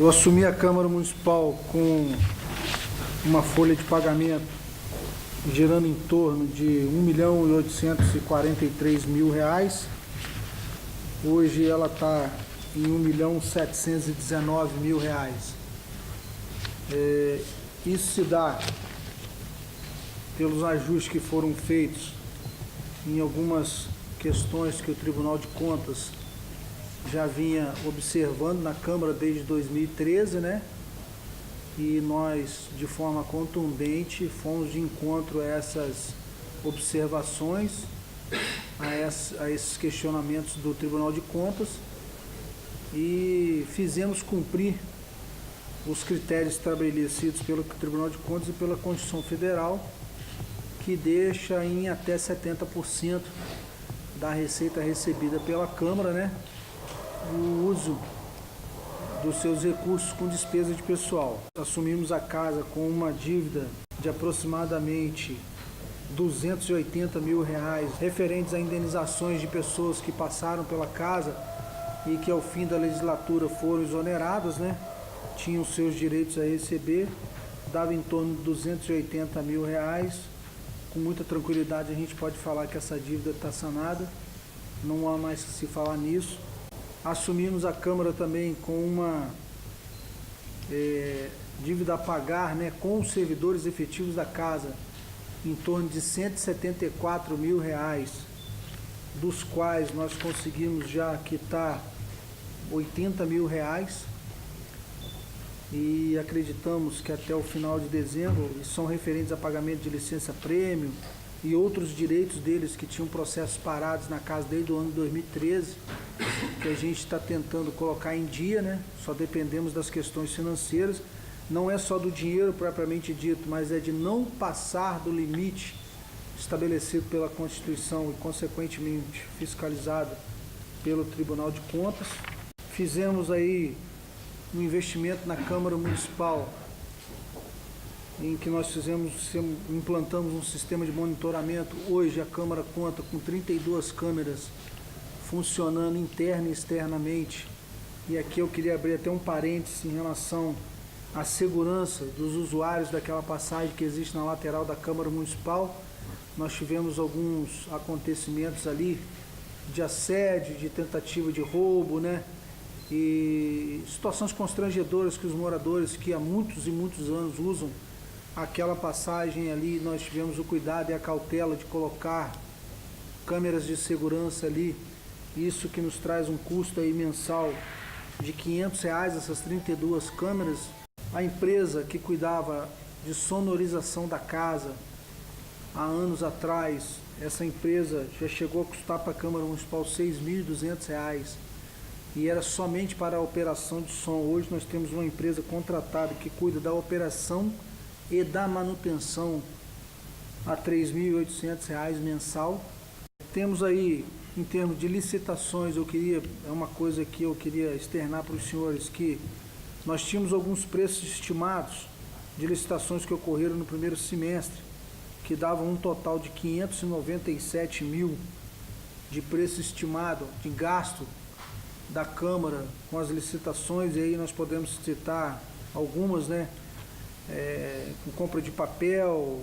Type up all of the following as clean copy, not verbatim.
Eu assumi a Câmara Municipal com uma folha de pagamento girando em torno de R$ 1.843.000. Hoje ela está em R$ 1.719.000. Isso se dá pelos ajustes que foram feitos em algumas questões que o Tribunal de Contas já vinha observando na Câmara desde 2013, né? E nós, de forma contundente, fomos de encontro a essas observações, a esses questionamentos do Tribunal de Contas e fizemos cumprir os critérios estabelecidos pelo Tribunal de Contas e pela Constituição Federal, que deixa em até 70% da receita recebida pela Câmara, né, o uso dos seus recursos com despesa de pessoal. Assumimos a casa com uma dívida de aproximadamente R$ 280.000 referentes a indenizações de pessoas que passaram pela casa e que ao fim da legislatura foram exoneradas, né? Tinham seus direitos a receber, dava em torno de R$ 280.000. Com muita tranquilidade a gente pode falar que essa dívida está sanada, não há mais que se falar nisso. Assumimos a Câmara também com uma dívida a pagar, né, com os servidores efetivos da casa, em torno de R$ 174.000, dos quais nós conseguimos já quitar R$ 80.000 e acreditamos que até o final de dezembro, e são referentes a pagamento de licença-prêmio e outros direitos deles que tinham processos parados na casa desde o ano 2013, que a gente está tentando colocar em dia, né? Só dependemos das questões financeiras. Não é só do dinheiro propriamente dito, mas é de não passar do limite estabelecido pela Constituição e, consequentemente, fiscalizado pelo Tribunal de Contas. Fizemos aí um investimento na Câmara Municipal, em que nós implantamos um sistema de monitoramento. Hoje a Câmara conta com 32 câmeras funcionando interna e externamente. E aqui eu queria abrir até um parênteses em relação à segurança dos usuários daquela passagem que existe na lateral da Câmara Municipal. Nós tivemos alguns acontecimentos ali de assédio, de tentativa de roubo, né? E situações constrangedoras que os moradores que há muitos e muitos anos usam aquela passagem ali, nós tivemos o cuidado e a cautela de colocar câmeras de segurança ali, isso que nos traz um custo aí mensal de R$ 500, essas 32 câmeras. A empresa que cuidava de sonorização da casa há anos atrás, essa empresa já chegou a custar para a Câmara Municipal R$ 6.200 e era somente para a operação de som. Hoje nós temos uma empresa contratada que cuida da operação e da manutenção a R$ 3.800 mensal. Temos aí, em termos de licitações, é uma coisa que eu queria externar para os senhores, que nós tínhamos alguns preços estimados de licitações que ocorreram no primeiro semestre, que davam um total de 597 mil de preço estimado, de gasto da Câmara com as licitações, e aí nós podemos citar algumas, né? Com compra de papel,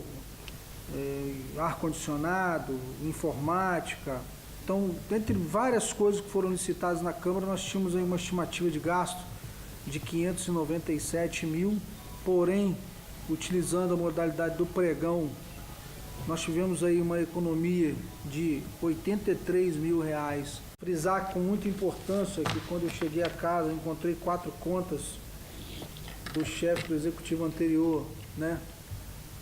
ar-condicionado, informática. Então, dentre várias coisas que foram licitadas na Câmara, nós tínhamos aí uma estimativa de gasto de 597 mil, porém, utilizando a modalidade do pregão, nós tivemos aí uma economia de R$ 83.000. Frisar com muita importância que quando eu cheguei a casa, eu encontrei 4 contas do chefe do executivo anterior, né,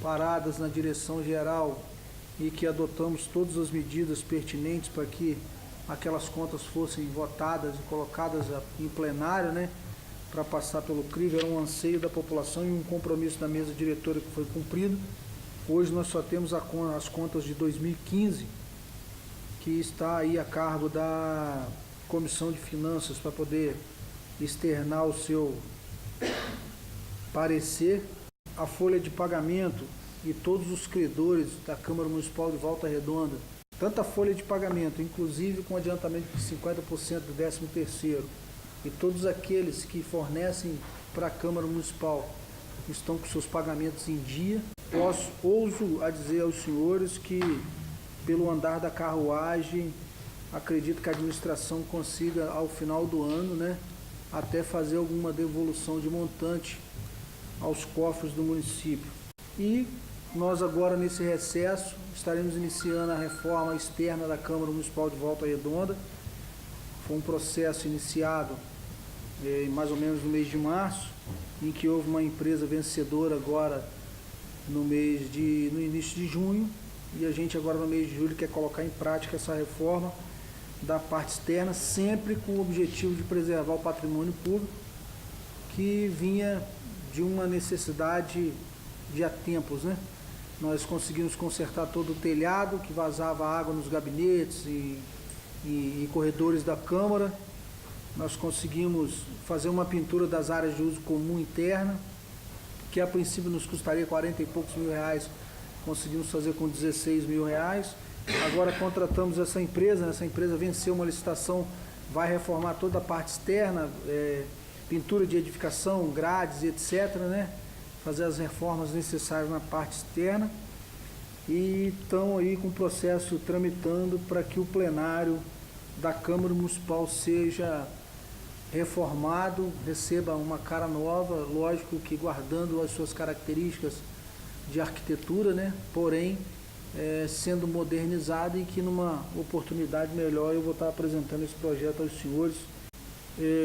paradas na direção geral, e que adotamos todas as medidas pertinentes para que aquelas contas fossem votadas e colocadas em plenário, né, para passar pelo crivo. Era um anseio da população e um compromisso da mesa diretora que foi cumprido. Hoje nós só temos as contas de 2015, que está aí a cargo da Comissão de Finanças para poder externar o seu parecer. A folha de pagamento e todos os credores da Câmara Municipal de Volta Redonda, tanto a folha de pagamento, inclusive com adiantamento de 50% do 13º, e todos aqueles que fornecem para a Câmara Municipal estão com seus pagamentos em dia. Ouso a dizer aos senhores que, pelo andar da carruagem, acredito que a administração consiga, ao final do ano, né, até fazer alguma devolução de montante aos cofres do município. E nós agora, nesse recesso, estaremos iniciando a reforma externa da Câmara Municipal de Volta Redonda. Foi um processo iniciado mais ou menos no mês de março, em que houve uma empresa vencedora agora no início de junho, e a gente agora no mês de julho quer colocar em prática essa reforma da parte externa, sempre com o objetivo de preservar o patrimônio público, que vinha de uma necessidade de há tempos, né? Nós conseguimos consertar todo o telhado, que vazava água nos gabinetes e corredores da Câmara. Nós conseguimos fazer uma pintura das áreas de uso comum interna, que a princípio nos custaria 40 e poucos mil reais, conseguimos fazer com 16 mil reais. Agora contratamos essa empresa venceu uma licitação, vai reformar toda a parte externa, pintura de edificação, grades, etc., né? Fazer as reformas necessárias na parte externa, e estão aí com o processo tramitando para que o plenário da Câmara Municipal seja reformado, receba uma cara nova, lógico que guardando as suas características de arquitetura, né? Porém, sendo modernizado, e que numa oportunidade melhor eu vou estar apresentando esse projeto aos senhores.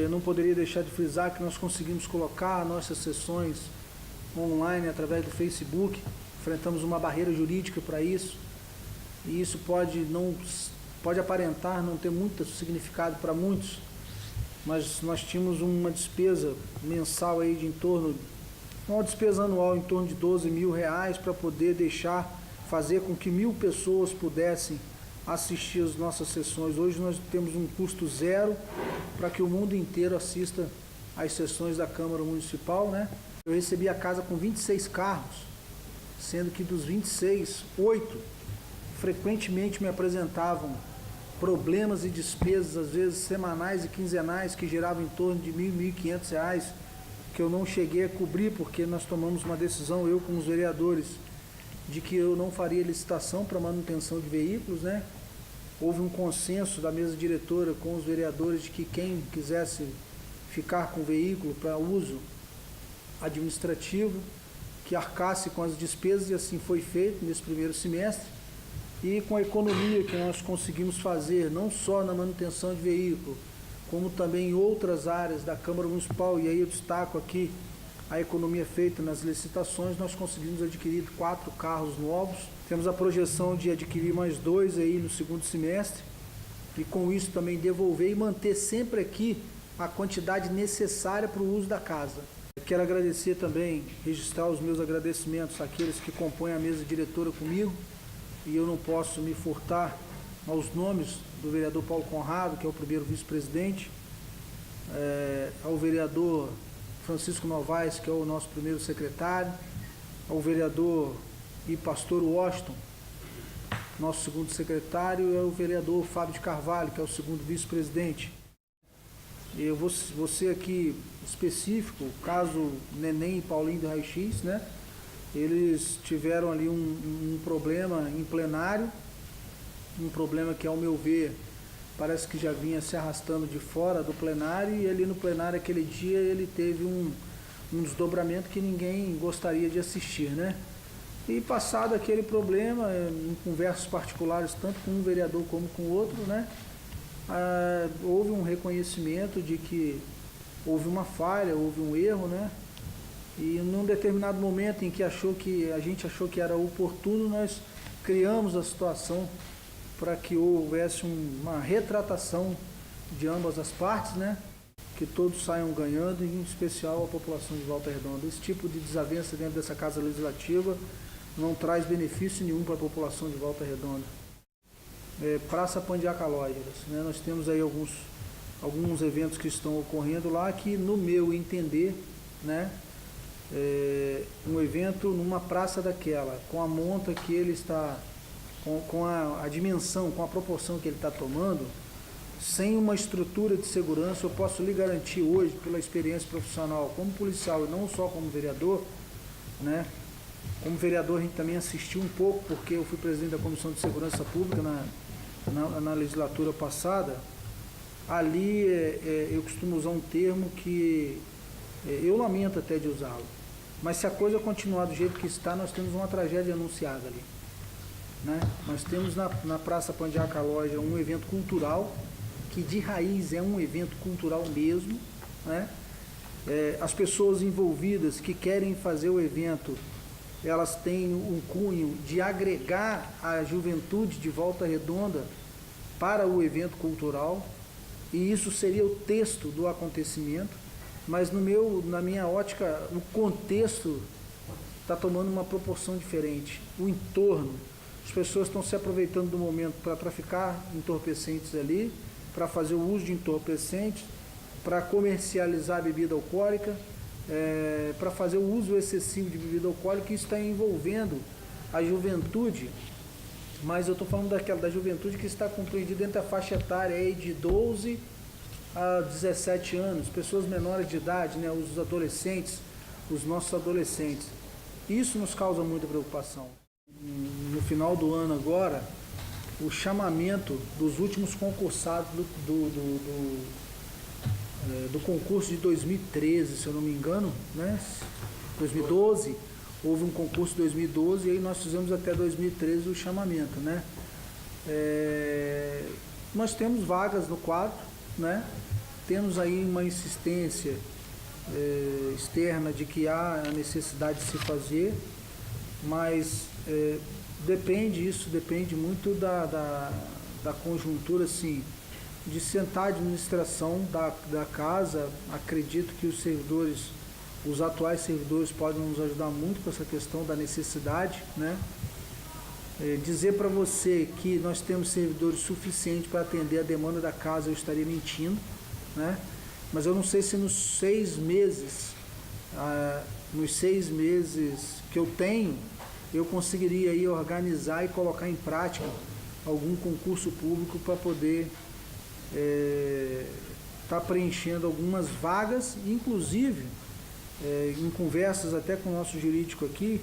Não poderia deixar de frisar que nós conseguimos colocar nossas sessões online através do Facebook, enfrentamos uma barreira jurídica para isso, e isso pode aparentar não ter muito significado para muitos, mas nós tínhamos uma despesa mensal aí de uma despesa anual em torno de 12 mil reais para poder fazer com que 1.000 pessoas pudessem assistir as nossas sessões. Hoje nós temos um custo zero para que o mundo inteiro assista às sessões da Câmara Municipal, né? Eu recebi a casa com 26 carros, sendo que dos 26, 8 frequentemente me apresentavam problemas e despesas, às vezes semanais e quinzenais, que geravam em torno de R$ 1.000, R$ 1.500, que eu não cheguei a cobrir, porque nós tomamos uma decisão, eu com os vereadores, de que eu não faria licitação para manutenção de veículos, né? Houve um consenso da mesa diretora com os vereadores de que quem quisesse ficar com o veículo para uso administrativo, que arcasse com as despesas, e assim foi feito nesse primeiro semestre. E com a economia que nós conseguimos fazer, não só na manutenção de veículo, como também em outras áreas da Câmara Municipal, e aí eu destaco aqui a economia feita nas licitações, nós conseguimos adquirir 4 carros novos. Temos a projeção de adquirir mais 2 aí no segundo semestre, e com isso também devolver e manter sempre aqui a quantidade necessária para o uso da casa. Quero agradecer também, registrar os meus agradecimentos àqueles que compõem a mesa diretora comigo, e eu não posso me furtar aos nomes do vereador Paulo Conrado, que é o primeiro vice-presidente, ao vereador Francisco Novaes, que é o nosso primeiro secretário, ao vereador e pastor Washington, nosso segundo secretário, e ao vereador Fábio de Carvalho, que é o segundo vice-presidente. Eu vou ser aqui específico, o caso Neném e Paulinho do Raio-X, né? Eles tiveram ali um problema em plenário, um problema que, ao meu ver, parece que já vinha se arrastando de fora do plenário, e ali no plenário aquele dia ele teve um desdobramento que ninguém gostaria de assistir, né? E passado aquele problema, em conversas particulares, tanto com um vereador como com o outro, né? Houve um reconhecimento de que houve uma falha, houve um erro, né? E num determinado momento em que a gente achou que era oportuno, nós criamos a situação para que houvesse uma retratação de ambas as partes, né? Que todos saiam ganhando, em especial a população de Volta Redonda. Esse tipo de desavença dentro dessa Casa Legislativa não traz benefício nenhum para a população de Volta Redonda. Praça Pandiacalógeras, né? Nós temos aí alguns eventos que estão ocorrendo lá que, no meu entender, né, um evento numa praça daquela, com a monta que ele está, com a dimensão, com a proporção que ele está tomando, sem uma estrutura de segurança. Eu posso lhe garantir hoje, pela experiência profissional como policial e não só como vereador, né? Como vereador a gente também assistiu um pouco, porque eu fui presidente da Comissão de Segurança Pública na legislatura passada. Ali eu costumo usar um termo que eu lamento até de usá-lo, mas se a coisa continuar do jeito que está, nós temos uma tragédia anunciada ali, né? Nós temos na Praça Pandiaca Loja um evento cultural, que de raiz é um evento cultural mesmo, né? As pessoas envolvidas que querem fazer o evento, elas têm um cunho de agregar a juventude de Volta Redonda para o evento cultural, e isso seria o texto do acontecimento, mas na minha ótica, o contexto está tomando uma proporção diferente. O entorno, as pessoas estão se aproveitando do momento para traficar entorpecentes ali, para fazer o uso de entorpecentes, para comercializar bebida alcoólica, para fazer o uso excessivo de bebida alcoólica. Isso está envolvendo a juventude, mas eu estou falando da juventude que está compreendida entre a faixa etária aí de 12 a 17 anos, pessoas menores de idade, né, os adolescentes, os nossos adolescentes. Isso nos causa muita preocupação. No final do ano agora, o chamamento dos últimos concursados do concurso de 2013, se eu não me engano, né? 2012, houve um concurso em 2012 e aí nós fizemos até 2013 o chamamento, né? Nós temos vagas no quadro, né? Temos aí uma insistência externa de que há a necessidade de se fazer, mas isso depende muito da conjuntura, assim, de sentar a administração da casa. Acredito que os atuais servidores podem nos ajudar muito com essa questão da necessidade, né? Dizer para você que nós temos servidores suficientes para atender a demanda da casa, eu estaria mentindo, né? Mas eu não sei se nos 6 meses que eu tenho, eu conseguiria aí organizar e colocar em prática algum concurso público para poder estar preenchendo algumas vagas, inclusive em conversas até com o nosso jurídico aqui,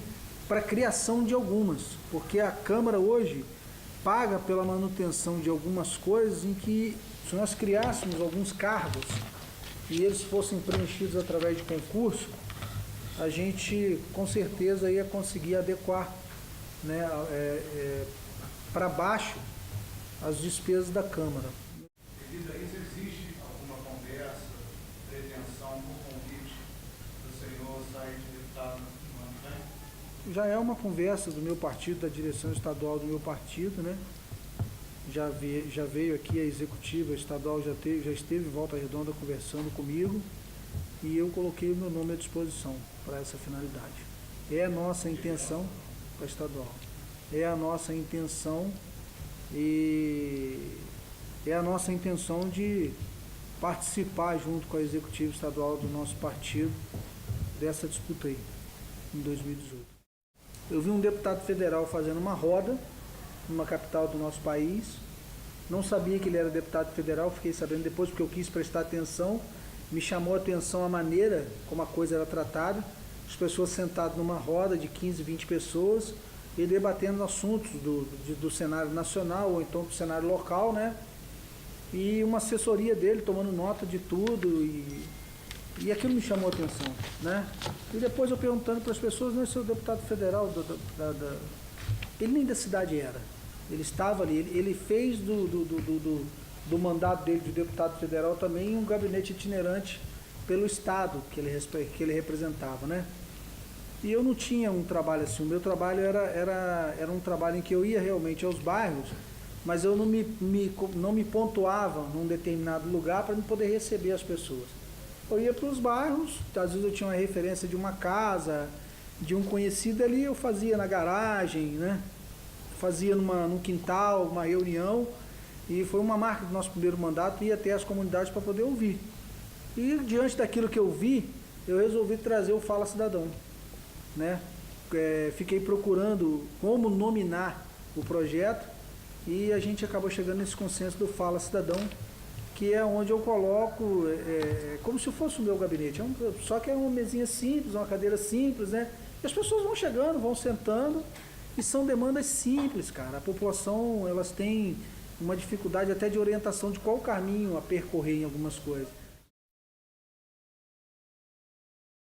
para a criação de algumas, porque a Câmara hoje paga pela manutenção de algumas coisas em que, se nós criássemos alguns cargos e eles fossem preenchidos através de concurso, a gente com certeza ia conseguir adequar, né, para baixo as despesas da Câmara. Devido a isso, existe alguma conversa, pretensão por convite do senhor sair de deputado no ano que vem? Já é uma conversa do meu partido, da direção estadual do meu partido, né? Já veio aqui a executiva estadual, já esteve em Volta Redonda conversando comigo e eu coloquei o meu nome à disposição para essa finalidade. É a nossa intenção, para a estadual, é a nossa intenção de participar junto com a executiva estadual do nosso partido dessa disputa aí, em 2018. Eu vi um deputado federal fazendo uma roda numa capital do nosso país, não sabia que ele era deputado federal, fiquei sabendo depois porque eu quis prestar atenção, me chamou a atenção a maneira como a coisa era tratada, as pessoas sentadas numa roda de 15, 20 pessoas e debatendo assuntos do cenário nacional ou então do cenário local, né? E uma assessoria dele tomando nota de tudo e aquilo me chamou a atenção, né? E depois eu perguntando para as pessoas, não, esse é o deputado federal, ele nem da cidade era, ele estava ali, ele fez do mandato dele de deputado federal também um gabinete itinerante pelo estado que ele representava, né? E eu não tinha um trabalho assim, o meu trabalho era um trabalho em que eu ia realmente aos bairros, mas eu não me pontuava num determinado lugar para poder receber as pessoas. Eu ia para os bairros, às vezes eu tinha uma referência de uma casa, de um conhecido ali, eu fazia na garagem, né? Fazia num quintal, uma reunião, e foi uma marca do nosso primeiro mandato, ir até as comunidades para poder ouvir. E diante daquilo que eu vi, eu resolvi trazer o Fala Cidadão, né? Fiquei procurando como nominar o projeto e a gente acabou chegando nesse consenso do Fala Cidadão, que é onde eu coloco, como se fosse o meu gabinete, só que é uma mesinha simples, uma cadeira simples, né? E as pessoas vão chegando, vão sentando, e são demandas simples, cara. A população, elas têm uma dificuldade até de orientação de qual caminho a percorrer em algumas coisas.